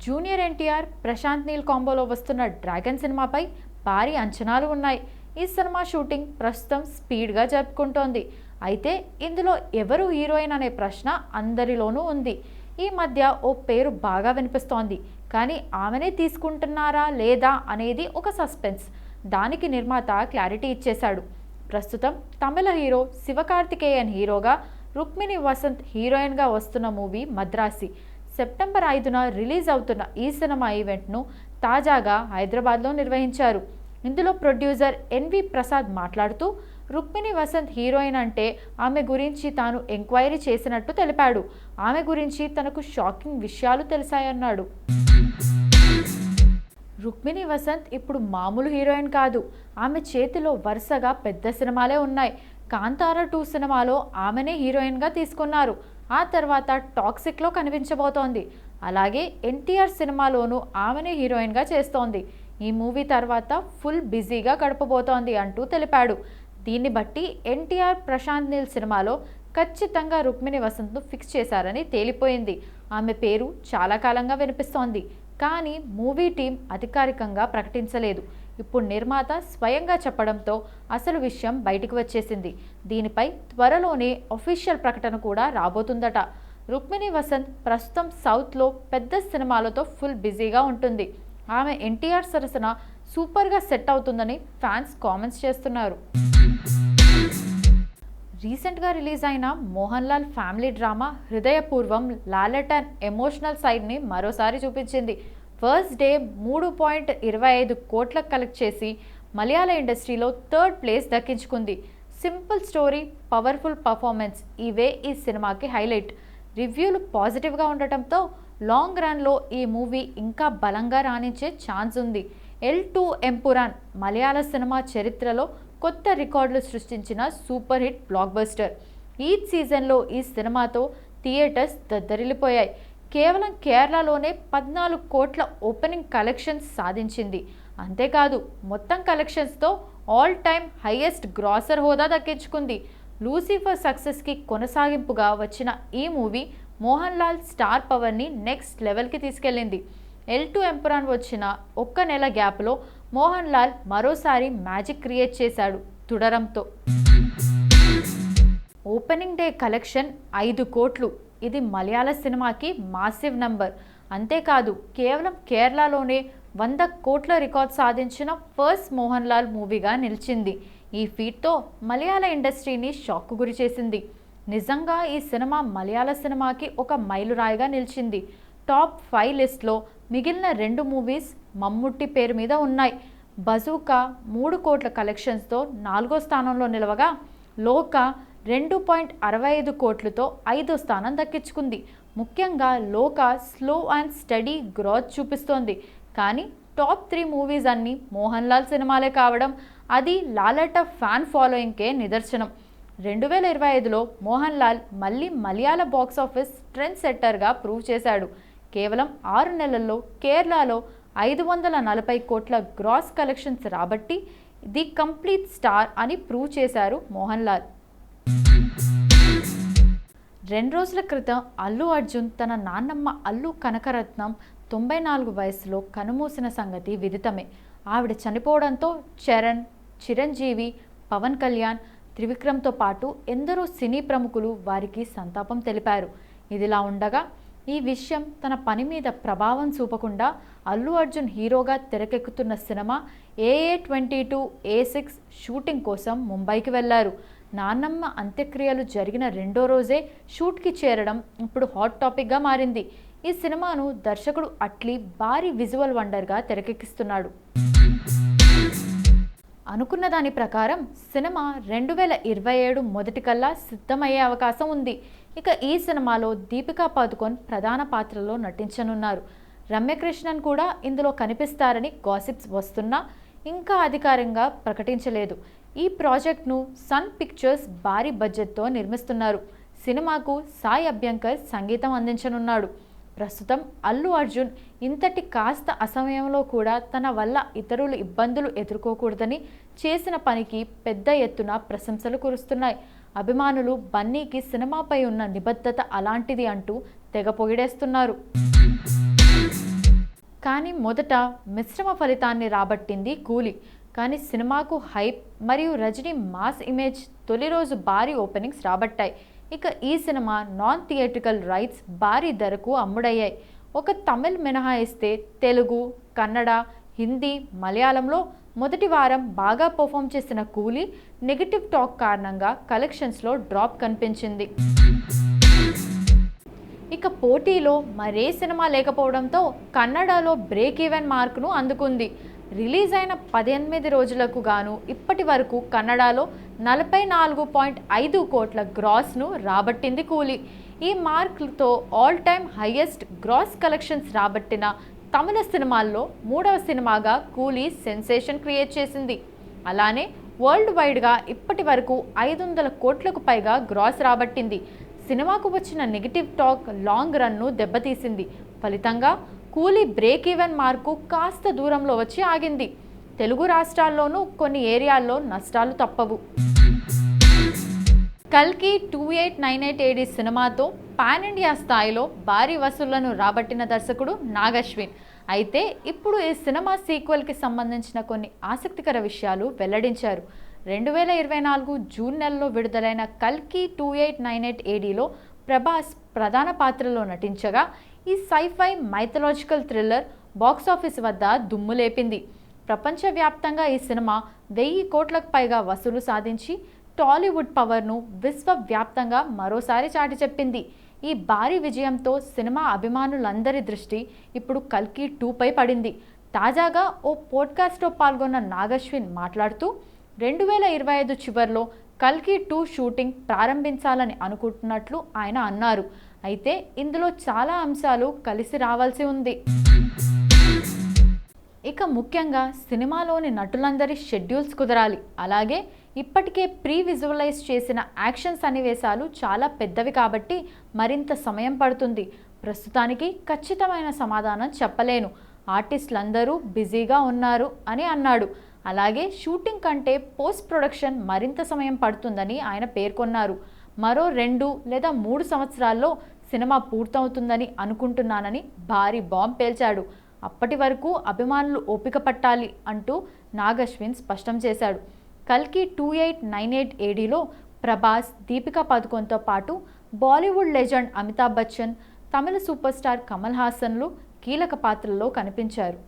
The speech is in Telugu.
జూనియర్ ఎన్టీఆర్, ప్రశాంత్ నీల్ కాంబోలో వస్తున్న డ్రాగన్ సినిమాపై భారీ అంచనాలు ఉన్నాయి. ఈ సినిమా షూటింగ్ ప్రస్తుతం స్పీడ్గా జరుపుకుంటోంది. అయితే ఇందులో ఎవరు హీరోయిన్ అనే ప్రశ్న అందరిలోనూ ఉంది. ఈ మధ్య ఓ పేరు బాగా వినిపిస్తోంది. కానీ ఆమెనే తీసుకుంటున్నారా లేదా అనేది ఒక సస్పెన్స్. దానికి నిర్మాత క్లారిటీ ఇచ్చేశాడు. ప్రస్తుతం తమిళ హీరో శివకార్తికేయన్ హీరోగా, రుక్మిణి వసంత్ హీరోయిన్గా వస్తున్న మూవీ మద్రాసి. సెప్టెంబర్ 5న రిలీజ్ అవుతున్న ఈ సినిమా ఈవెంట్ను తాజాగా హైదరాబాద్లో నిర్వహించారు. ఇందులో ప్రొడ్యూసర్ ఎన్వి ప్రసాద్ మాట్లాడుతూ, రుక్మిణి వసంత్ హీరోయిన్ అంటే ఆమె గురించి తాను ఎంక్వైరీ చేసినట్టు తెలిపాడు. ఆమె గురించి తనకు షాకింగ్ విషయాలు తెలిసాయన్నాడు. రుక్మిణి వసంత్ ఇప్పుడు మామూలు హీరోయిన్ కాదు. ఆమె చేతిలో వరుసగా పెద్ద సినిమాలే ఉన్నాయి. కాంతారా 2 సినిమాలో ఆమెనే హీరోయిన్గా తీసుకున్నారు. ఆ తర్వాత టాక్సిక్లో కనిపించబోతోంది. అలాగే ఎన్టీఆర్ సినిమాలోనూ ఆమెనే హీరోయిన్గా చేస్తోంది. ఈ మూవీ తర్వాత ఫుల్ బిజీగా గడపబోతోంది అంటూ తెలిపాడు. దీన్ని బట్టి ఎన్టీఆర్, ప్రశాంత్ నీల్ సినిమాలో ఖచ్చితంగా రుక్మిణి వసంత్ను ఫిక్స్ చేశారని తేలిపోయింది. ఆమె పేరు చాలా కాలంగా వినిపిస్తోంది. కానీ మూవీ టీం అధికారికంగా ప్రకటించలేదు. ఇప్పుడు నిర్మాత స్వయంగా చెప్పడంతో అసలు విషయం బయటికి వచ్చేసింది. దీనిపై త్వరలోనే అఫీషియల్ ప్రకటన కూడా రాబోతుందట. రుక్మిణి వసంత్ ప్రస్తుతం సౌత్లో పెద్ద సినిమాలతో ఫుల్ బిజీగా ఉంటుంది. ఆమె ఎన్టీఆర్ సరసన సూపర్గా సెట్ అవుతుందని ఫ్యాన్స్ కామెంట్స్ చేస్తున్నారు. రీసెంట్గా రిలీజ్ అయిన Mohan Lal family drama Hridayapoorvam Lalet emotional సైడ్ని మరోసారి చూపించింది. ఫస్ట్ డే 3.25 కోట్లకు కలెక్ట్ చేసి మలయాళ ఇండస్ట్రీలో 3rd ప్లేస్ దక్కించుకుంది. సింపుల్ స్టోరీ, పవర్ఫుల్ పర్ఫార్మెన్స్ ఇవే ఈ సినిమాకి హైలైట్. రివ్యూలు పాజిటివ్గా ఉండటంతో లాంగ్ రన్లో ఈ మూవీ ఇంకా బలంగా రాణించే ఛాన్స్ ఉంది. ఎల్2 ఎంపురాన్ మలయాళ సినిమా చరిత్రలో కొత్త రికార్డులు సృష్టించిన సూపర్ హిట్ బ్లాక్ బస్టర్. ఈ సీజన్లో ఈ సినిమాతో థియేటర్స్ దద్దరిల్లిపోయాయి. కేవలం కేరళలోనే 14 కోట్ల ఓపెనింగ్ కలెక్షన్స్ సాధించింది. అంతేకాదు మొత్తం కలెక్షన్స్తో ఆల్ టైమ్ హైయెస్ట్ గ్రాసర్ హోదా దక్కించుకుంది. లూసిఫర్ సక్సెస్కి కొనసాగింపుగా వచ్చిన ఈ మూవీ మోహన్ లాల్ స్టార్ పవర్ని నెక్స్ట్ లెవెల్కి తీసుకెళ్లింది. ఎల్2 ఎంపురాన్ వచ్చిన ఒక్క నెల గ్యాప్లో మోహన్ లాల్ మరోసారి మ్యాజిక్ క్రియేట్ చేశాడు తుడరంతో. ఓపెనింగ్ డే కలెక్షన్ 5 కోట్లు. ఇది మలయాళ సినిమాకి మాసివ్ నంబర్. అంతేకాదు కేవలం కేరళలోనే 100 కోట్ల రికార్డ్ సాధించిన ఫస్ట్ మోహన్ లాల్ మూవీగా నిలిచింది. ఈ ఫీట్తో మలయాళ ఇండస్ట్రీని షాక్కు గురి చేసింది. నిజంగా ఈ సినిమా మలయాళ సినిమాకి ఒక మైలురాయిగా నిలిచింది. టాప్ 5 లిస్ట్లో మిగిలిన 2 మూవీస్ మమ్ముట్టి పేరు మీద ఉన్నాయి. బజూకా 3 కోట్ల కలెక్షన్స్తో 4వ స్థానంలో నిలవగా, లోకా 2.65 కోట్లతో 5వ స్థానం దక్కించుకుంది. ముఖ్యంగా లోకా స్లో అండ్ స్టడీ గ్రోత్ చూపిస్తోంది. కానీ టాప్ 3 మూవీస్ అన్నీ మోహన్ లాల్ సినిమాలే కావడం అది లాలట ఫ్యాన్ ఫాలోయింగ్కే నిదర్శనం. 2025లో మోహన్ లాల్ మళ్ళీ మలయాళ బాక్సాఫీస్ ట్రెండ్ సెట్టర్గా ప్రూవ్ చేశాడు. కేవలం 6 నెలల్లో కేరళలో 540 కోట్ల గ్రాస్ కలెక్షన్స్ రాబట్టి ది కంప్లీట్ స్టార్ అని ప్రూవ్ చేశారు మోహన్ లాల్. 2 రోజుల క్రితం అల్లు అర్జున్ తన నాన్నమ్మ అల్లు కనకరత్నం 94 వయసులో కనుమూసిన సంగతి విదితమే. ఆవిడ చనిపోవడంతో చరణ్, చిరంజీవి, పవన్ కళ్యాణ్, త్రివిక్రమ్తో పాటు ఎందరో సినీ ప్రముఖులు వారికి సంతాపం తెలిపారు. ఇదిలా ఉండగా ఈ విషయం తన పని మీద ప్రభావం చూపకుండా అల్లు అర్జున్ హీరోగా తెరకెక్కుతున్న సినిమా AA22A6 షూటింగ్ కోసం ముంబైకి వెళ్లారు. నాన్నమ్మ అంత్యక్రియలు జరిగిన 2వ రోజే షూట్కి చేరడం ఇప్పుడు హాట్ టాపిక్గా మారింది. ఈ సినిమాను దర్శకుడు అట్లీ భారీ విజువల్ వండర్గా తెరకెక్కిస్తున్నాడు. అనుకున్న దాని ప్రకారం సినిమా 2027 మొదటికల్లా సిద్ధమయ్యే అవకాశం ఉంది. ఇక ఈ సినిమాలో దీపికా పదుకొన్ ప్రధాన పాత్రలో నటించనున్నారు. రమ్యకృష్ణన్ కూడా ఇందులో కనిపిస్తారని గాసిప్స్ వస్తున్నా ఇంకా అధికారికంగా ప్రకటించలేదు. ఈ ప్రాజెక్ట్ను సన్ పిక్చర్స్ భారీ బడ్జెట్తో నిర్మిస్తున్నారు. సినిమాకు సాయి అభ్యంకర్ సంగీతం అందించనున్నాడు. ప్రస్తుతం అల్లు అర్జున్ ఇంతటి కాస్త అసమయంలో కూడా తన వల్ల ఇతరులు ఇబ్బందులు ఎదుర్కోకూడదని చేసిన పనికి పెద్ద ఎత్తున ప్రశంసలు కురుస్తున్నాయి. అభిమానులు బన్నీకి సినిమాపై ఉన్న నిబద్ధత అలాంటిది అంటూ తెగ పొగిడేస్తున్నారు. కానీ మొదట మిశ్రమ ఫలితాన్ని రాబట్టింది కూలీ. కానీ సినిమాకు హైప్ మరియు రజనీ మాస్ ఇమేజ్ తొలి రోజు భారీ ఓపెనింగ్స్ రాబట్టాయి. ఇక ఈ సినిమా నాన్ థియేట్రికల్ రైట్స్ భారీ ధరకు అమ్ముడయ్యాయి. ఒక తమిళ్ మినహాయిస్తే తెలుగు, కన్నడ, హిందీ, మలయాళంలో మొదటి వారం బాగా పర్ఫామ్ చేసిన కూలీ నెగిటివ్ టాక్ కారణంగా కలెక్షన్స్లో డ్రాప్ కనిపించింది. ఇక పోటీలో మరే సినిమా లేకపోవడంతో కన్నడలో బ్రేక్ ఈవెన్ మార్కును అందుకుంది. రిలీజ్ అయిన 18 రోజులకు గాను ఇప్పటి వరకు కన్నడలో 44.5 కోట్ల గ్రాస్ను రాబట్టింది కూలీ. ఈ మార్కులతో all time highest gross collections రాబట్టిన తమిళ సినిమాల్లో 3వ సినిమాగా కూలీ సెన్సేషన్ క్రియేట్ చేసింది. అలానే వరల్డ్ వైడ్గా ఇప్పటి వరకు 500 కోట్లకు పైగా గ్రాస్ రాబట్టింది. సినిమాకు వచ్చిన నెగిటివ్ టాక్ లాంగ్ రన్ను దెబ్బతీసింది. ఫలితంగా కూలీ బ్రేక్ ఈవెన్ మార్కు కాస్త దూరంలో వచ్చి ఆగింది. తెలుగు రాష్ట్రాల్లోనూ కొన్ని ఏరియాల్లో నష్టాలు తప్పవు. కల్కి 2898 AD సినిమాతో పాన్ ఇండియా స్థాయిలో భారీ వసూళ్లను రాబట్టిన దర్శకుడు నాగ్ అశ్విన్. అయితే ఇప్పుడు ఈ సినిమా సీక్వెల్కి సంబంధించిన కొన్ని ఆసక్తికర విషయాలు వెల్లడించారు. 2024 జూన్ నెలలో విడుదలైన కల్కి 2898 ADలో ప్రభాస్ ప్రధాన పాత్రలో నటించగా ఈ సైఫై మైథలాజికల్ థ్రిల్లర్ బాక్సాఫీస్ వద్ద దుమ్ము లేపింది. ప్రపంచవ్యాప్తంగా ఈ సినిమా 1000 కోట్లకు పైగా వసూలు సాధించి టాలీవుడ్ పవర్ను విశ్వవ్యాప్తంగా మరోసారి చాటి చెప్పింది. ఈ భారీ విజయంతో సినిమా అభిమానులందరి దృష్టి ఇప్పుడు కల్కి 2పై పడింది. తాజాగా ఓ పోడ్కాస్ట్లో పాల్గొన్న నాగ్ అశ్విన్ మాట్లాడుతూ 2025 చివర్లో కల్కి 2 షూటింగ్ ప్రారంభించాలని అనుకుంటున్నట్లు ఆయన అన్నారు. అయితే ఇందులో చాలా అంశాలు కలిసి రావాల్సి ఉంది. ఇక ముఖ్యంగా సినిమాలోని నటులందరి షెడ్యూల్స్ కుదరాలి. అలాగే ఇప్పటికే ప్రీ విజువలైజ్ చేసిన యాక్షన్ సన్నివేశాలు చాలా పెద్దవి కాబట్టి మరింత సమయం పడుతుంది. ప్రస్తుతానికి ఖచ్చితమైన సమాధానం చెప్పలేను. ఆర్టిస్టులందరూ బిజీగా ఉన్నారు అని అన్నాడు. అలాగే షూటింగ్ కంటే పోస్ట్ ప్రొడక్షన్ మరింత సమయం పడుతుందని ఆయన పేర్కొన్నారు. మరో 2 లేదా 3 సంవత్సరాల్లో సినిమా పూర్తవుతుందని అనుకుంటున్నానని భారీ బాంబ్ పేల్చాడు. అప్పటి వరకు అభిమానులు ఓపిక పట్టాలి అంటూ నాగ్ అశ్విన్ స్పష్టం చేశాడు. కల్కి 2898 ADలో ప్రభాస్, దీపికా పదుకొన్తో పాటు బాలీవుడ్ లెజెండ్ అమితాబ్ బచ్చన్, తమిళ సూపర్ స్టార్ కమల్ హాసన్లు కీలక పాత్రల్లో కనిపించారు.